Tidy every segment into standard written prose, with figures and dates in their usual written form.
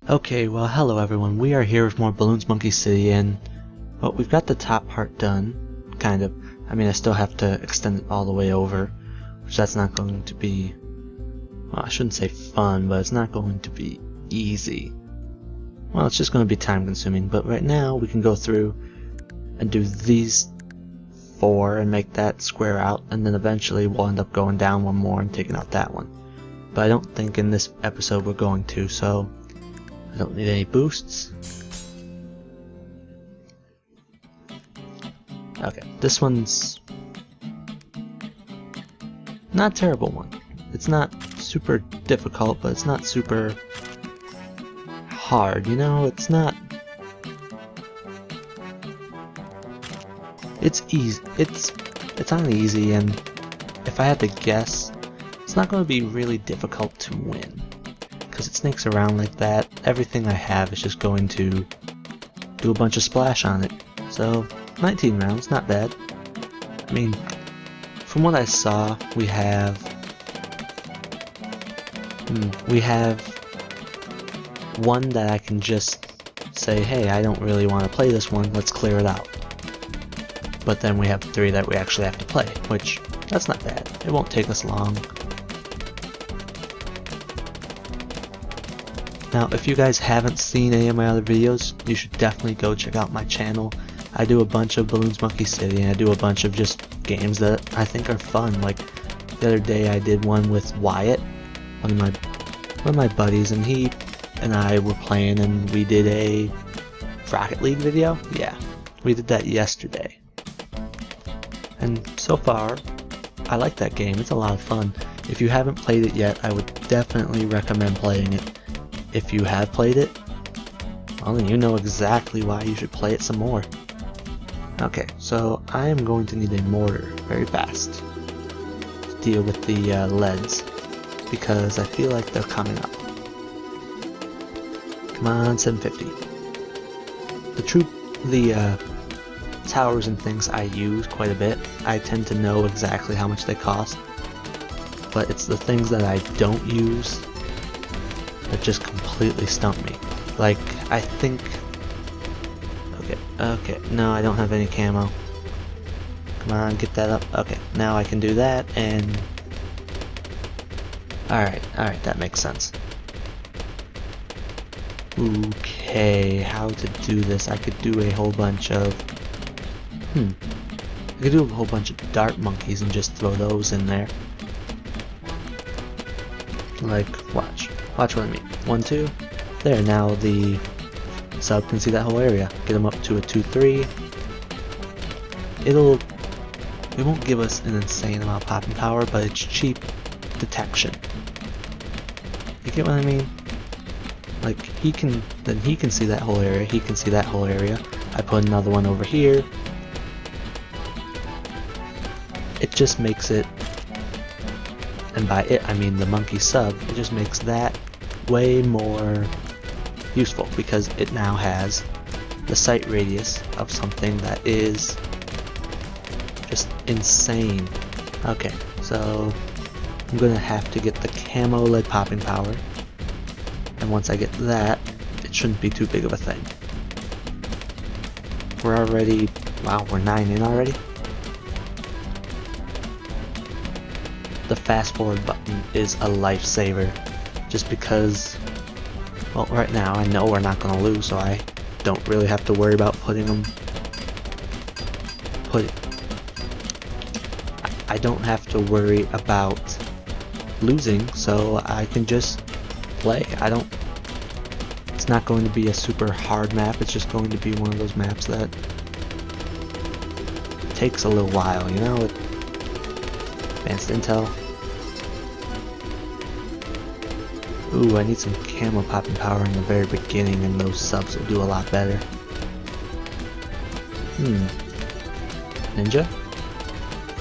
Okay, well hello everyone, we are here with more Bloons Monkey City and, well, we've got the top part done, kind of. I mean, I still have to extend it all the way over, which that's not going to be, well, I shouldn't say fun, but it's not going to be easy. Well, it's just going to be time consuming, but right now we can go through and do these 4 and make that square out, and then eventually we'll end up going down one more and taking out that one. But I don't think in this episode we're going to, so I don't need any boosts. Okay, this one's not a terrible one. It's not super difficult, but it's not super hard, you know? It's not... It's easy. It's on easy, and if I had to guess, it's not going to be really difficult to win. Because it snakes around like that, everything I have is just going to do a bunch of splash on it. So, 19 rounds, not bad. I mean, from what I saw, we have one that I can just say, hey, I don't really want to play this one, let's clear it out. But then we have 3 that we actually have to play, which, that's not bad. It won't take us long. Now, if you guys haven't seen any of my other videos, you should definitely go check out my channel. I do a bunch of Bloons Monkey City, and I do a bunch of just games that I think are fun. Like, the other day I did one with Wyatt, one of my buddies, and he and I were playing, and we did a Rocket League video. Yeah, we did that yesterday. And so far, I like that game. It's a lot of fun. If you haven't played it yet, I would definitely recommend playing it. If you have played it, well then you know exactly why you should play it some more. Okay, so I am going to need a mortar very fast to deal with the leads, because I feel like they're coming up. Come on, 750. The towers and things I use quite a bit. I tend to know exactly how much they cost, but it's the things that I don't use that just completely stump me. Like, I think... Okay, no, I don't have any camo. Come on, get that up. Okay, now I can do that, and... Alright, that makes sense. Okay, how to do this? I could do a whole bunch of... I could do a whole bunch of dart monkeys and just throw those in there. Like, watch what I mean. 1, 2. There, now the sub can see that whole area. Get them up to a 2-3. It won't give us an insane amount of popping power, but it's cheap detection. You get what I mean? Like, he can see that whole area, he can see that whole area. I put another one over here. It just makes it, and by it I mean the monkey sub, it just makes that way more useful, because it now has the sight radius of something that is just insane. Okay, so I'm gonna have to get the camo lead popping power, and once I get that, it shouldn't be too big of a thing. We're already, wow, we're 9 in already? The fast forward button is a lifesaver, just because, well, right now I know we're not going to lose, so I don't really have to worry about putting them, I don't have to worry about losing, so I can just play. It's not going to be a super hard map, it's just going to be one of those maps that takes a little while, you know? Advanced intel. Ooh, I need some camo popping power in the very beginning, and those subs will do a lot better. Ninja?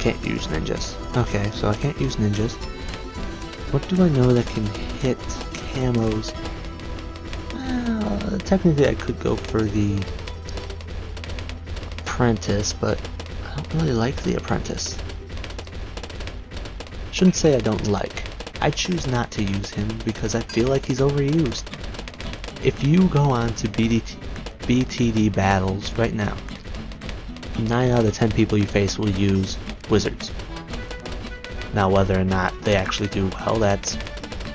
Can't use ninjas. Okay, so I can't use ninjas. What do I know that can hit camos? Well, technically I could go for the apprentice, but I don't really like the apprentice. Shouldn't say I don't like. I choose not to use him because I feel like he's overused. If you go on to BTD battles right now, 9 out of 10 people you face will use wizards. Now whether or not they actually do well, that's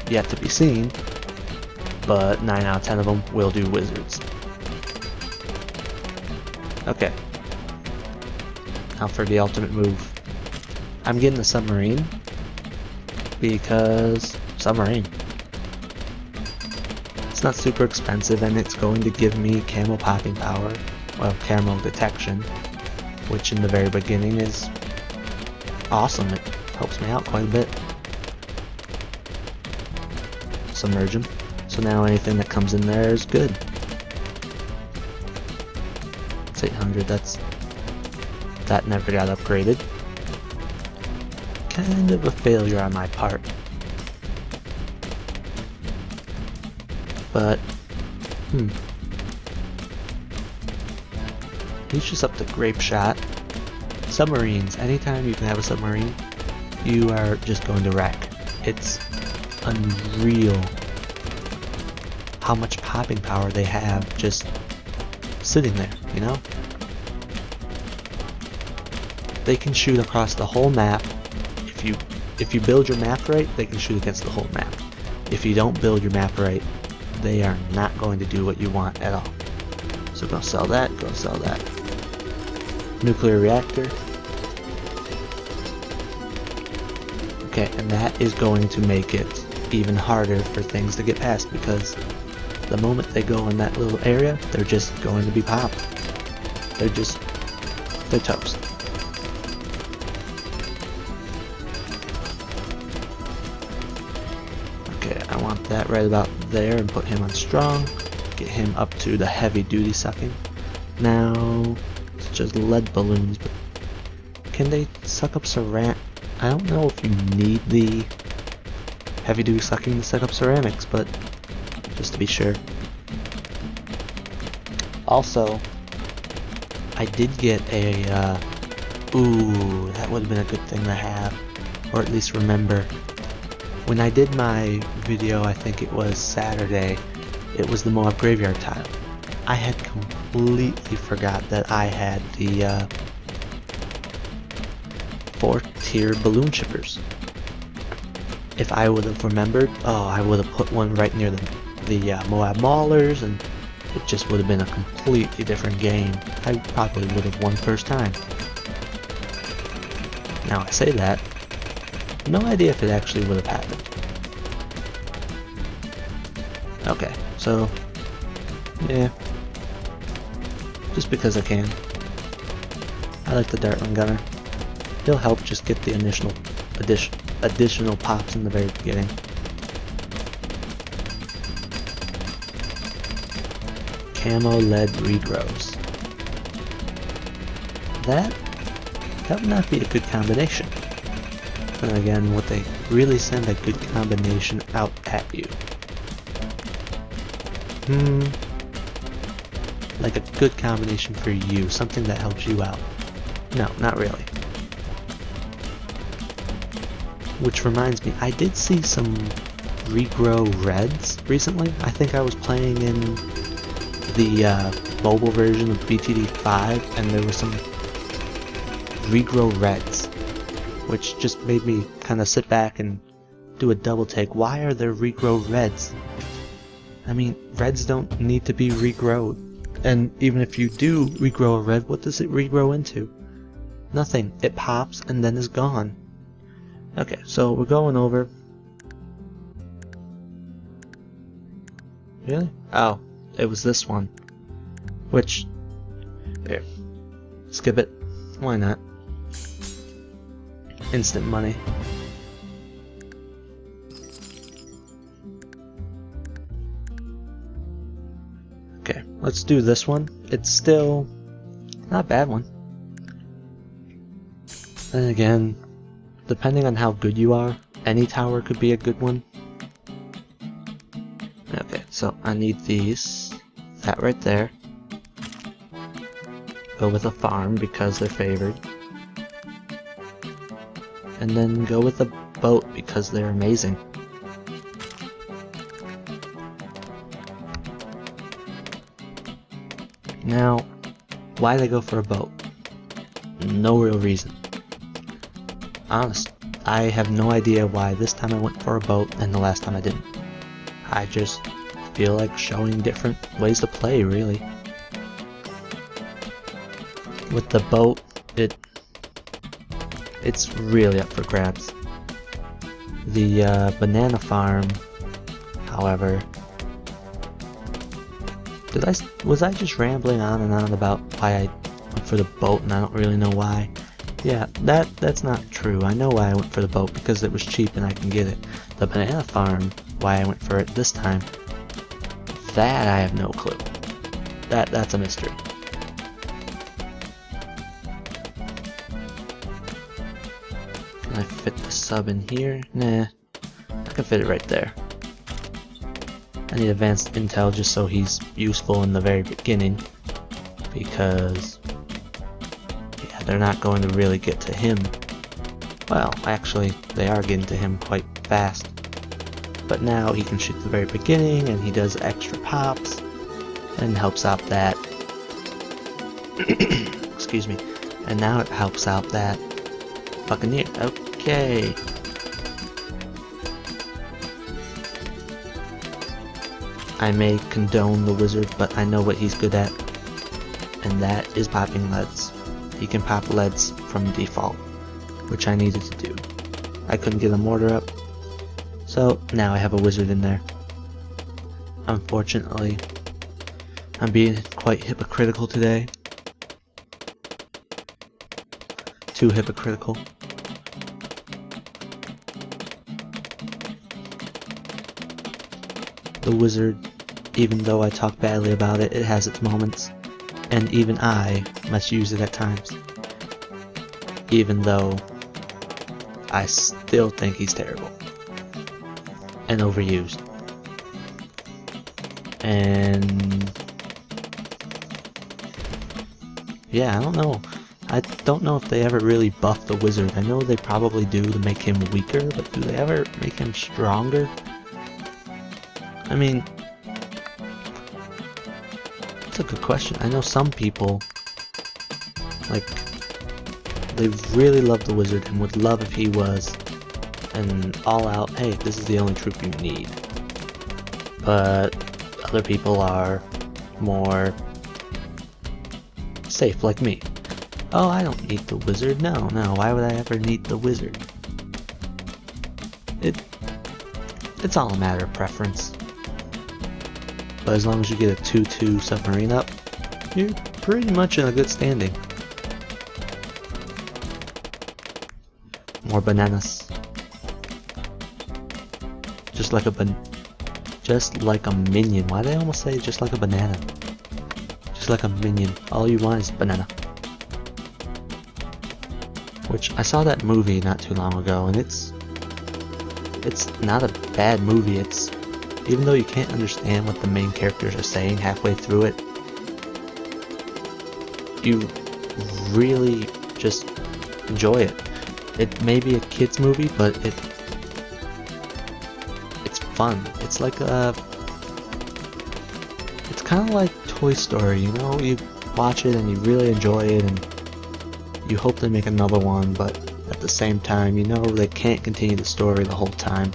yet to be seen, but 9 out of 10 of them will do wizards. Okay. Now for the ultimate move. I'm getting the submarine because submarine. It's not super expensive and it's going to give me camo popping power, well, camo detection, which in the very beginning is awesome. It helps me out quite a bit. Submerge him. So now anything that comes in there is good. It's 800, that never got upgraded. Kind of a failure on my part. But, he's just up to grape shot. Submarines, anytime you can have a submarine, you are just going to wreck. It's unreal how much popping power they have just sitting there, you know? They can shoot across the whole map. If you build your map right, they can shoot against the whole map. If you don't build your map right, they are not going to do what you want at all. So go sell that, go sell that. Nuclear reactor. Okay, and that is going to make it even harder for things to get past, because the moment they go in that little area, they're just going to be popped. They're toast. Okay, I want that right about there and put him on strong. Get him up to the heavy duty sucking. Now, it's just lead balloons, but can they suck up ceramic? I don't know if you need the heavy duty sucking to suck up ceramics, but just to be sure. Also, I did get a, ooh, that would have been a good thing to have, or at least remember. When I did my video, I think it was Saturday, it was the M.O.A.B graveyard tile. I had completely forgot that I had the 4-tier balloon chippers. If I would have remembered, oh, I would have put one right near the M.O.A.B maulers, and it just would have been a completely different game. I probably would have won first time. Now I say that, no idea if it actually would have happened. Okay, so, yeah, just because I can. I like the Dartling Gunner. He'll help just get the additional pops in the very beginning. Camo lead regrows. That would not be a good combination. And again, would they really send a good combination out at you? Like a good combination for you, something that helps you out. No, not really. Which reminds me, I did see some regrow reds recently. I think I was playing in the mobile version of BTD 5, and there were some regrow reds, which just made me kind of sit back and do a double take. Why are there regrow reds? I mean, reds don't need to be regrowed. And even if you do regrow a red, what does it regrow into? Nothing. It pops and then is gone. Okay, so we're going over. Really? Oh, it was this one. Which, here, skip it. Why not? Instant money. Okay, let's do this one. It's still not a bad one. And again, depending on how good you are, any tower could be a good one. Okay, so I need these. That right there. Go with a farm because they're favored. And then go with a boat because they're amazing. Now, why they go for a boat? No real reason. Honest, I have no idea why this time I went for a boat and the last time I didn't. I just feel like showing different ways to play, really. With the boat, it's really up for grabs. The banana farm, however, was I just rambling on and on about why I went for the boat and I don't really know why? Yeah, that's not true. I know why I went for the boat, because it was cheap and I can get it. The banana farm, why I went for it this time, that I have no clue. That's a mystery. Can I fit the sub in here? Nah, I can fit it right there. I need advanced intel just so he's useful in the very beginning, because yeah, they're not going to really get to him. Well, actually, they are getting to him quite fast. But now he can shoot at the very beginning, and he does extra pops, and helps out that excuse me, and now it helps out that Buccaneer. Okay. I may condone the wizard, but I know what he's good at, and that is popping leads. He can pop leads from default, which I needed to do. I couldn't get a mortar up, so now I have a wizard in there. Unfortunately, I'm being quite hypocritical today. Too hypocritical. The wizard, even though I talk badly about it, it has its moments, and even I must use it at times. Even though I still think he's terrible and overused. And yeah, I don't know. I don't know if they ever really buff the wizard. I know they probably do to make him weaker, but do they ever make him stronger? I mean, that's a good question. I know some people, like, they really love the wizard and would love if he was an all-out, hey, this is the only troop you need. But other people are more safe, like me. Oh, I don't need the wizard. No, why would I ever need the wizard? It's all a matter of preference. But as long as you get a 2-2 submarine up, you're pretty much in a good standing. More bananas. Just like a minion. Why did I almost say just like a banana? Just like a minion. All you want is banana. Which, I saw that movie not too long ago, and it's not a bad movie. It's, even though you can't understand what the main characters are saying halfway through it, you really just enjoy it. It may be a kid's movie, but it's fun. It's like it's kind of like Toy Story, you know? You watch it and you really enjoy it, and you hope they make another one, but at the same time, you know they can't continue the story the whole time.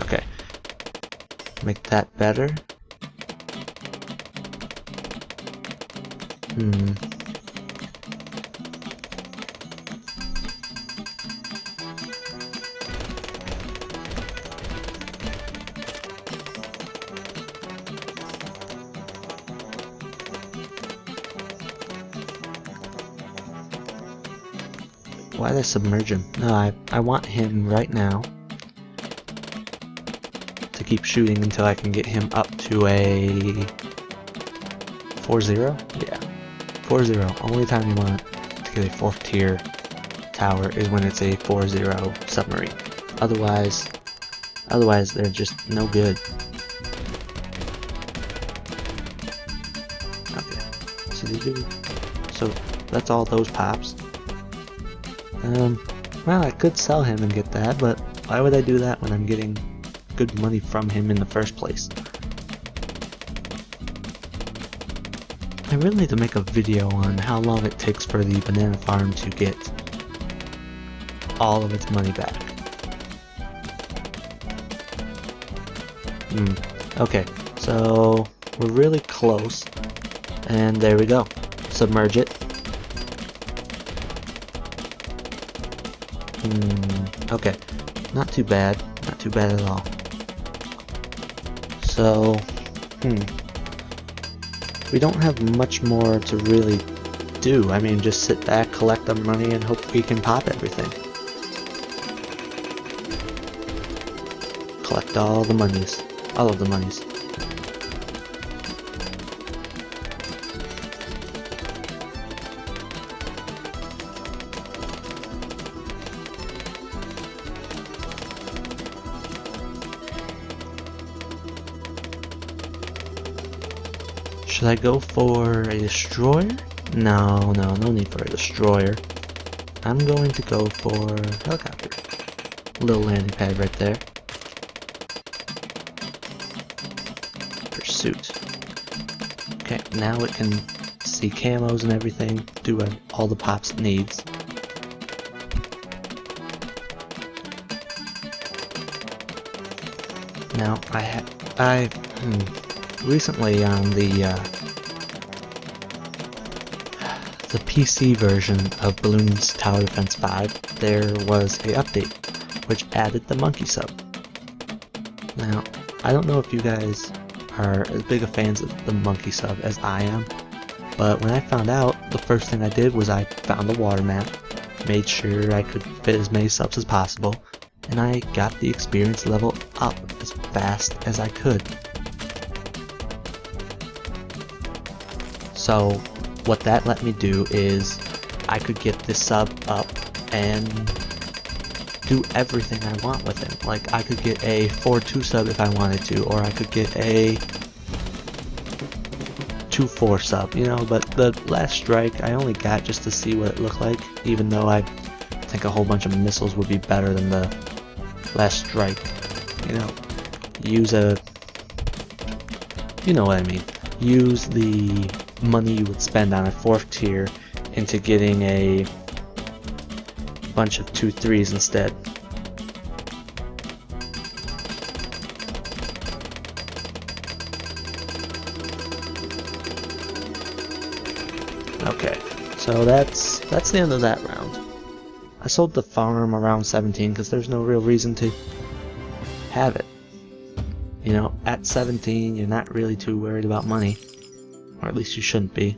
Okay. Make that better. Why did I submerge him? No, I want him right now to keep shooting until I can get him up to a 4-0? Yeah. 4-0. Only time you want to get a 4th tier tower is when it's a 4-0 submarine. Otherwise they're just no good. Okay. So that's all those pops. Well, I could sell him and get that, but why would I do that when I'm getting good money from him in the first place. I really need to make a video on how long it takes for the banana farm to get all of its money back. Okay, so we're really close, and there we go. Submerge it. Okay, not too bad at all. So, we don't have much more to really do. I mean, just sit back, collect the money, and hope we can pop everything. Collect all the monies. All of the monies. Should I go for a destroyer? No need for a destroyer. I'm going to go for helicopter. Little landing pad right there. Pursuit. Okay, now it can see camos and everything, do all the pops it needs. Now, I recently on the PC version of Bloons Tower Defense 5, there was a update which added the monkey sub. Now, I don't know if you guys are as big of fans of the monkey sub as I am, but when I found out, the first thing I did was I found the water map, made sure I could fit as many subs as possible, and I got the experience level up as fast as I could. So what that let me do is I could get this sub up and do everything I want with him. Like, I could get a 4-2 sub if I wanted to, or I could get a 2-4 sub, you know, but the last strike I only got just to see what it looked like, even though I think a whole bunch of missiles would be better than the last strike. You know, you know what I mean. Use the money you would spend on a 4th tier into getting a bunch of 2-3s instead. Okay, so that's the end of that round. I sold the farm around 17 because there's no real reason to have it. You know, at 17 you're not really too worried about money. Or at least you shouldn't be.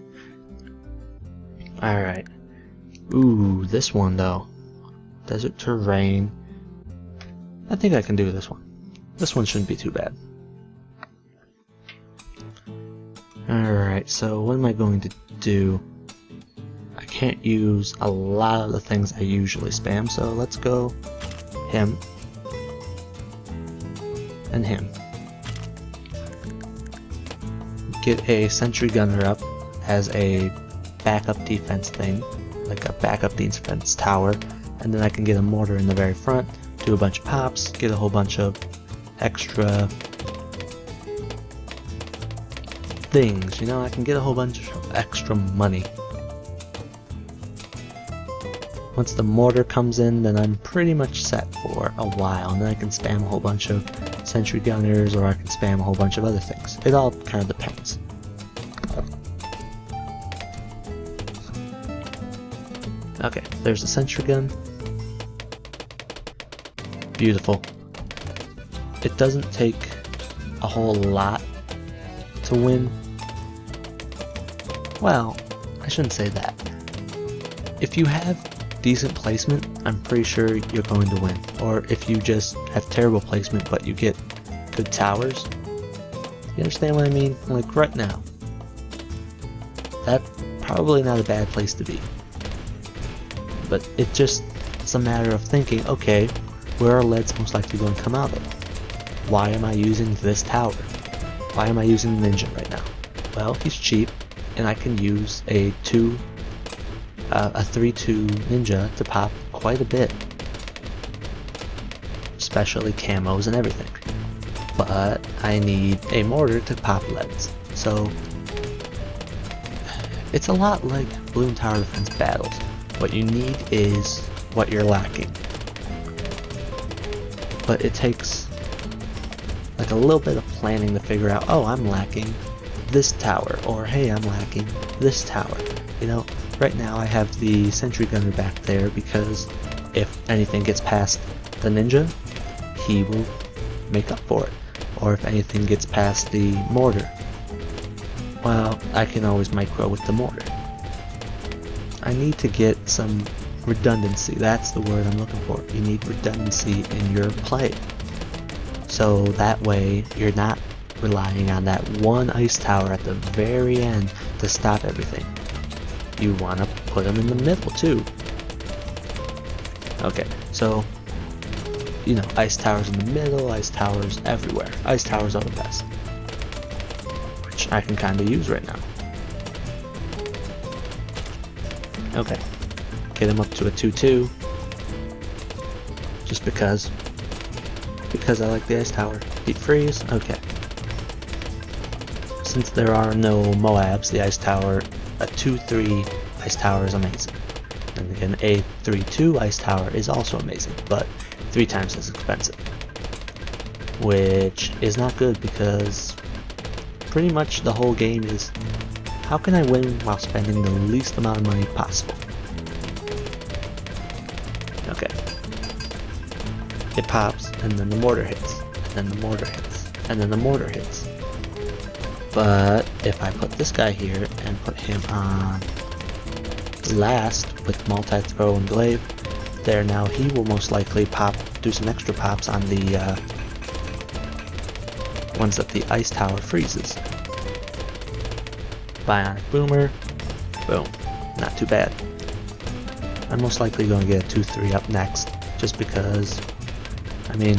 Alright. Ooh, this one though. Desert terrain. I think I can do this one. This one shouldn't be too bad. Alright, so what am I going to do? I can't use a lot of the things I usually spam, so let's go him and him. Get a sentry gunner up as a backup defense thing, like a backup defense tower, and then I can get a mortar in the very front, do a bunch of pops, get a whole bunch of extra things, you know, I can get a whole bunch of extra money. Once the mortar comes in, then I'm pretty much set for a while, and then I can spam a whole bunch of sentry gunners, or I can spam a whole bunch of other things. It all kind of depends. Okay, there's the sentry gun. Beautiful. It doesn't take a whole lot to win. Well, I shouldn't say that. If you have decent placement, I'm pretty sure you're going to win. Or if you just have terrible placement but you get good towers, you understand what I mean? Like right now, that's probably not a bad place to be. But it's a matter of thinking, okay, where are leads most likely going to come out of? Why am I using this tower? Why am I using Ninja right now? Well, he's cheap, and I can use a 3-2 Ninja to pop quite a bit. Especially camos and everything. but I need a mortar to pop leads. So it's a lot like Bloons Tower Defense battles. What you need is what you're lacking. But it takes like a little bit of planning to figure out, oh, I'm lacking this tower, or hey, I'm lacking this tower. You know, right now I have the sentry gunner back there because if anything gets past the ninja, he will make up for it. Or if anything gets past the mortar, well, I can always micro with the mortar. I need to get some redundancy. That's the word I'm looking for. You need redundancy in your play. So that way you're not relying on that one ice tower at the very end to stop everything. You want to put them in the middle too. Okay, so you know, ice towers in the middle, ice towers everywhere. Ice towers are the best, which I can kind of use right now. Okay, get him up to a 2-2, just because I like the ice tower. Deep freeze, okay. Since there are no M.O.A.Bs, the ice tower, a 2-3 ice tower is amazing. And again, a 3-2 ice tower is also amazing, but 3 times as expensive. Which is not good because pretty much the whole game is, how can I win while spending the least amount of money possible? Okay. It pops, and then the mortar hits, and then the mortar hits, and then the mortar hits. But if I put this guy here and put him on last with multi-throw and glaive, there now he will most likely do some extra pops on the ones that the ice tower freezes. Bionic boomer, boom, not too bad. I'm most likely going to get a 2-3 up next, just because, I mean,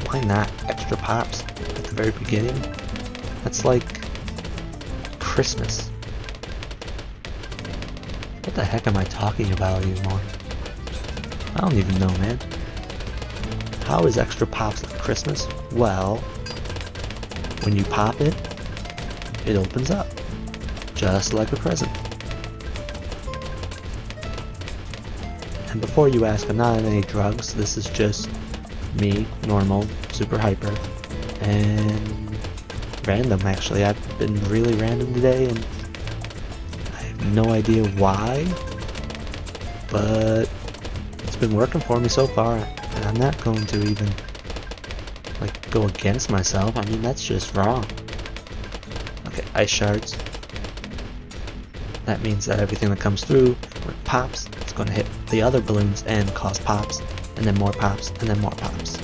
why not extra pops at the very beginning? That's like Christmas. What the heck am I talking about anymore? I don't even know, man. How is extra pops like Christmas? Well, when you pop it, it opens up, just like a present. And before you ask, I'm not on any drugs. This is just me, normal, super hyper, and random. Actually, I've been really random today, and I have no idea why, but it's been working for me so far, and I'm not going to even like go against myself. I mean, that's just wrong. Okay, ice shards. That means that everything that comes through, when it pops, it's going to hit the other balloons and cause pops, and then more pops, and then more pops.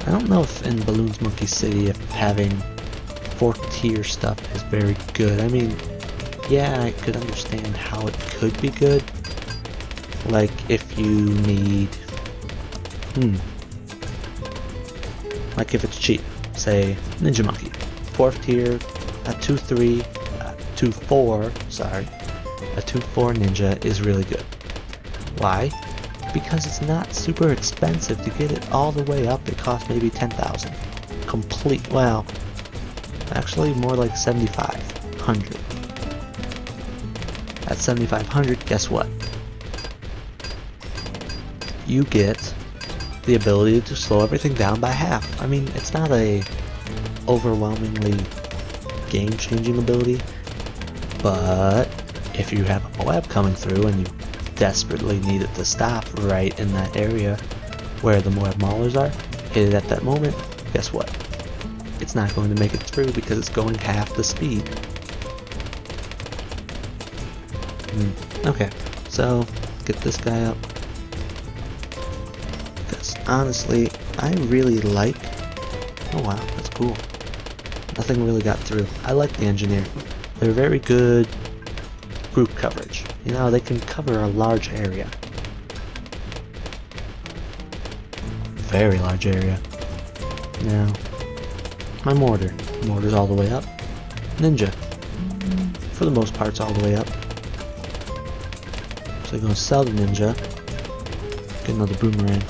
I don't know if in Bloons Monkey City if having 4th tier stuff is very good. I mean, yeah, I could understand how it could be good. Like if you need, like if it's cheap, say Ninja Monkey, 4th tier, a 2-3, a 2-4, sorry, a 2-4 ninja is really good. Why? Because it's not super expensive to get it all the way up. It costs maybe 10,000. Complete, well, actually more like 7,500. At 7,500, guess what? You get the ability to slow everything down by half. I mean, it's not a overwhelmingly game-changing ability, but if you have a M.O.A.B coming through and you desperately need it to stop right in that area where the M.O.A.B maulers are, hit it at that moment, guess what? It's not going to make it through because it's going half the speed. Okay, so get this guy up. Because honestly, I really like, oh wow, that's cool. Nothing really got through. I like the engineer. They're very good group coverage. You know, they can cover a large area. Very large area. Now, my mortar. Mortar's all the way up. Ninja. For the most part, it's all the way up. So I'm going to sell the ninja. Get another boomerang.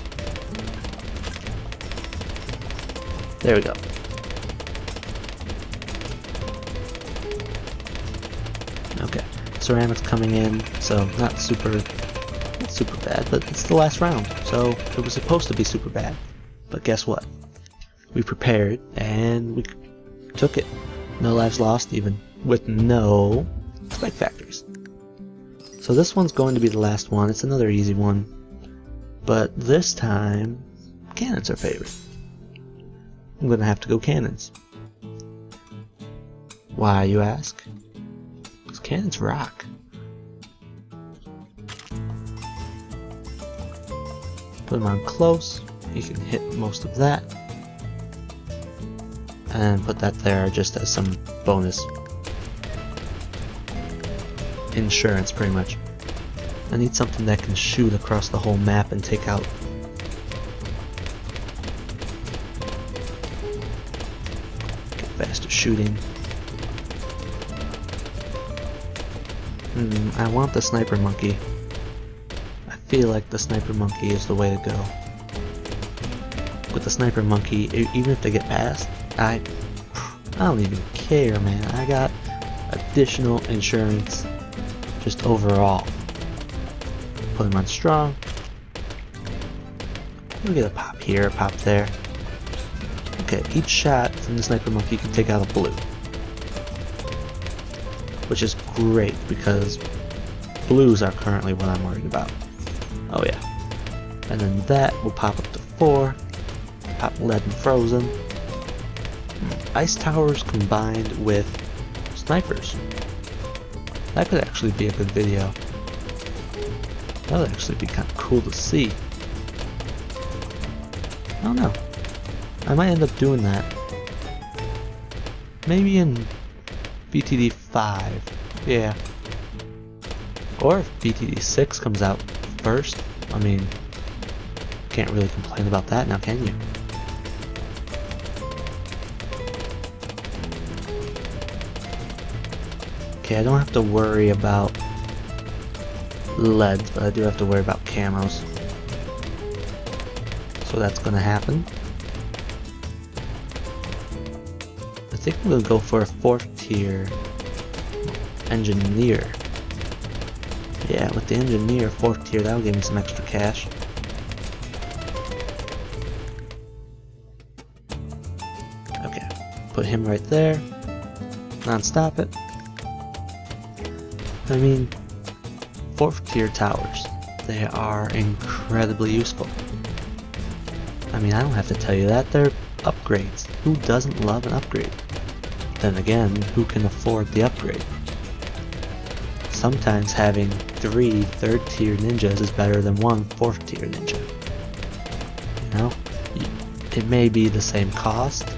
There we go. Okay, ceramic's coming in, so not super bad, but it's the last round, so it was supposed to be super bad. But guess what? We prepared, and we took it. No lives lost, even with no spike factors. So this one's going to be the last one. It's another easy one, but this time, cannons are favored. I'm gonna have to go cannons. Why, you ask? Because cannons rock. Put him on close. He can hit most of that. And put that there just as some bonus insurance, pretty much. I need something that can shoot across the whole map and take out. Get faster shooting. I want the sniper monkey. I feel like the sniper monkey is the way to go. With the sniper monkey, even if they get past, I don't even care, man. I got additional insurance just overall. Put him on strong. We get a pop here, a pop there. Okay, each shot from the sniper monkey can take out a blue, which is great because blues are currently what I'm worried about. Oh yeah. And then that will pop up to 4. Pop lead and frozen. Ice towers combined with snipers. That could actually be a good video. That would actually be kind of cool to see. I don't know. I might end up doing that. Maybe in BTD 5. Yeah. Or if BTD 6 comes out first. I mean, can't really complain about that now, can you? Okay, I don't have to worry about leads, but I do have to worry about camos. So that's gonna happen. I think we'll go for a 4th tier engineer. Yeah, with the engineer 4th tier, that'll give me some extra cash. Okay, put him right there. Non-stop it. I mean, 4th tier towers, they are incredibly useful. I mean, I don't have to tell you that, they're upgrades. Who doesn't love an upgrade? Then again, who can afford the upgrade? Sometimes having 3 3rd tier ninjas is better than 1 4th tier ninja. You know? It may be the same cost,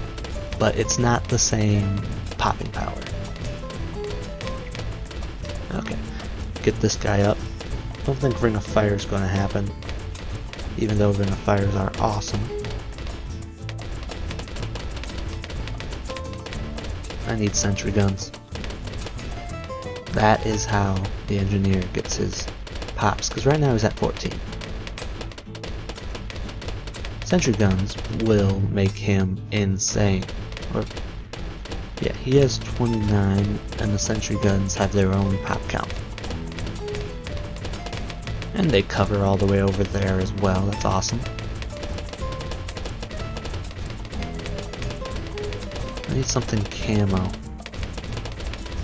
but it's not the same popping power. Okay, get this guy up. Don't think Ring of Fire is going to happen, even though Ring of Fires are awesome. I need sentry guns. That is how the engineer gets his pops, because right now he's at 14. Sentry guns will make him insane. Or, yeah, he has 29, and the sentry guns have their own pop count. And they cover all the way over there as well, that's awesome. I need something camo.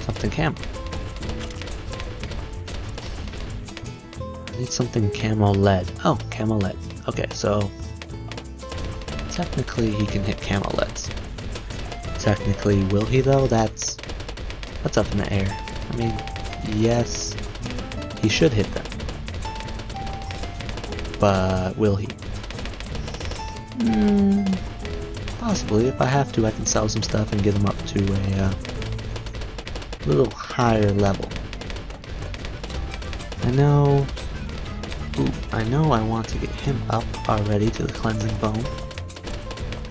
Something camo. I need something camo lead. Oh, camo lead. Okay, so technically he can hit camo leads. Technically, will he though? That's up in the air. I mean, yes, he should hit them. But will he? Possibly. If I have to, I can sell some stuff and get him up to a little higher level. I know I want to get him up already to the cleansing bone.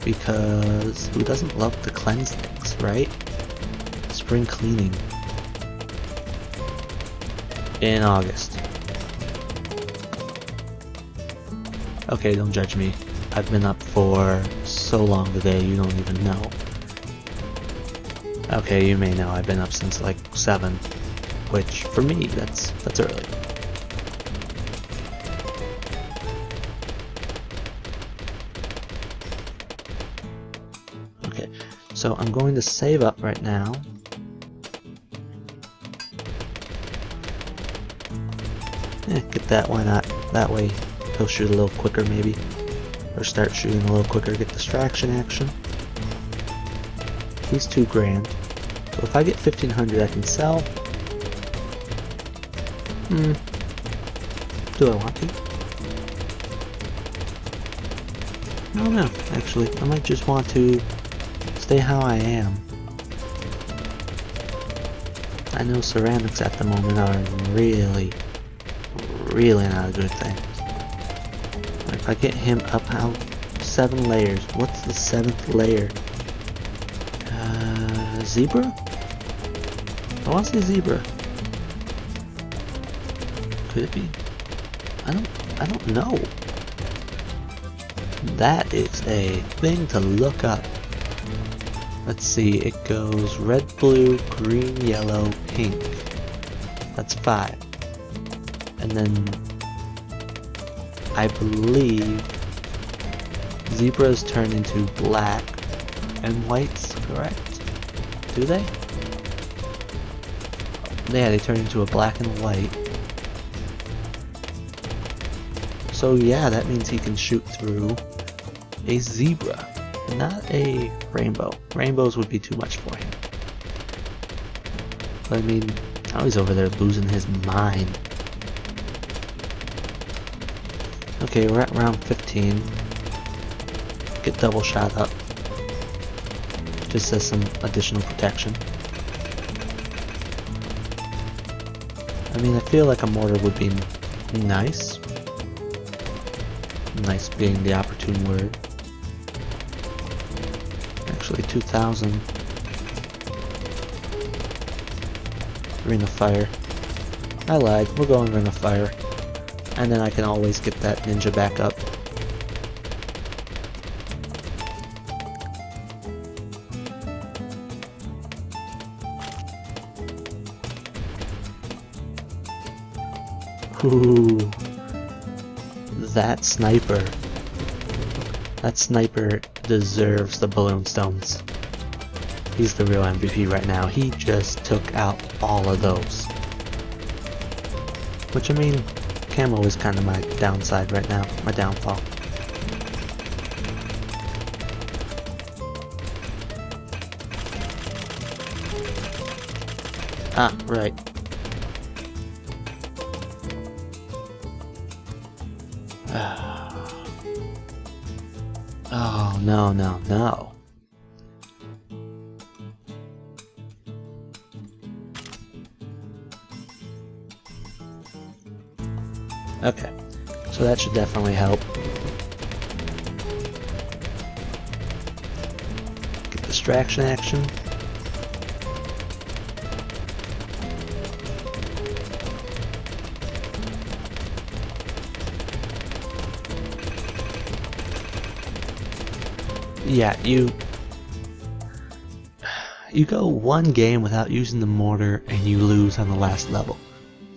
Because who doesn't love the cleanse things, right? Spring cleaning. In August. Okay, don't judge me. I've been up for so long today you don't even know. Okay, you may know I've been up since like 7, which for me that's early. Okay, so I'm going to save up right now. Get that, why not? That way he'll shoot a little quicker maybe. Or start shooting a little quicker, get distraction action. He's $2 grand. So if I get 1,500 I can sell. Do I want to? No, no, actually. I might just want to stay how I am. I know ceramics at the moment are really not a good thing. If I get him up how 7 layers, what's the 7th layer? Zebra? I want to say zebra. Could it be? I don't know. That is a thing to look up. Let's see, it goes red, blue, green, yellow, pink. That's 5. And then I believe zebras turn into black and whites, correct? Do they? Yeah, they turn into a black and white. So yeah, that means he can shoot through a zebra, not a rainbow. Rainbows would be too much for him. But I mean, now he's over there losing his mind. Okay, we're at round 15. Get double shot up. Just as some additional protection. I mean, I feel like a mortar would be nice. Nice being the opportune word. Actually, 2,000. Ring of Fire. I lied. We're going Ring of Fire. And then I can always get that ninja back up. Ooh, that sniper deserves the balloon stones. He's the real MVP right now. He just took out all of those. Which, I mean, camo is kind of my downside right now, my downfall. Ah, right. Oh, no, no, no. Okay, so that should definitely help. Get distraction action. Yeah, you go one game without using the mortar and you lose on the last level.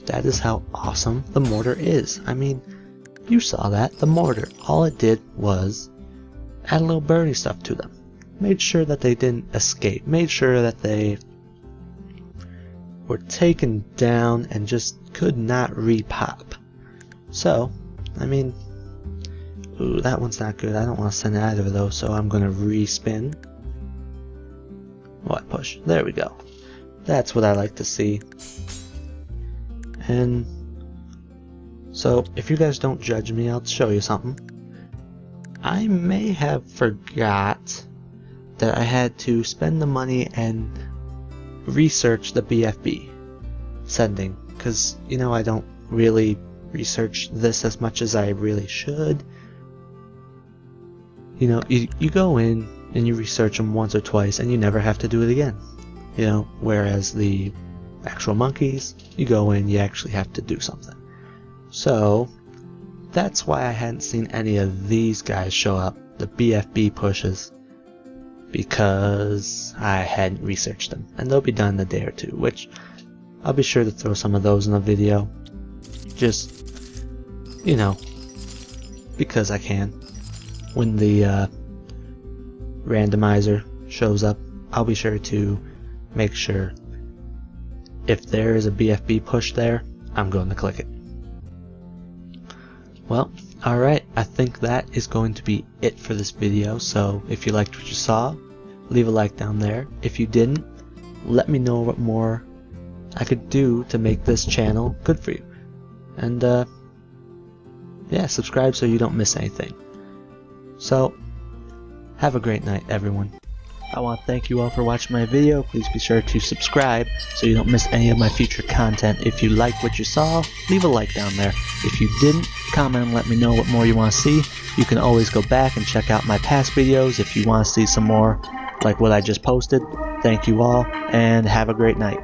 That is how awesome the mortar is. I mean, you saw that. The mortar, all it did was add a little birdie stuff to them. Made sure that they didn't escape. Made sure that they were taken down and just could not repop. So, I mean, ooh, that one's not good. I don't want to send either of those, so I'm going to respin. What, push? There we go. That's what I like to see. And so, if you guys don't judge me, I'll show you something. I may have forgot that I had to spend the money and research the BFB sending, because, you know, I don't really research this as much as I really should. You know, you go in and you research them once or twice and you never have to do it again. You know, whereas the actual monkeys, you go in, you actually have to do something. So, That's why I hadn't seen any of these guys show up, the BFB pushes, because I hadn't researched them, and they'll be done in a day or two, which I'll be sure to throw some of those in the video, just, you know, because I can. When the randomizer shows up, I'll be sure to make sure if there is a BFB push there, I'm going to click it. Well, alright, I think that is going to be it for this video, so if you liked what you saw, leave a like down there. If you didn't, let me know what more I could do to make this channel good for you. And yeah, subscribe so you don't miss anything. So, have a great night, everyone. I want to thank you all for watching my video. Please be sure to subscribe so you don't miss any of my future content. If you like what you saw, leave a like down there. If you didn't, comment and let me know what more you want to see. You can always go back and check out my past videos if you want to see some more like what I just posted. Thank you all, and have a great night.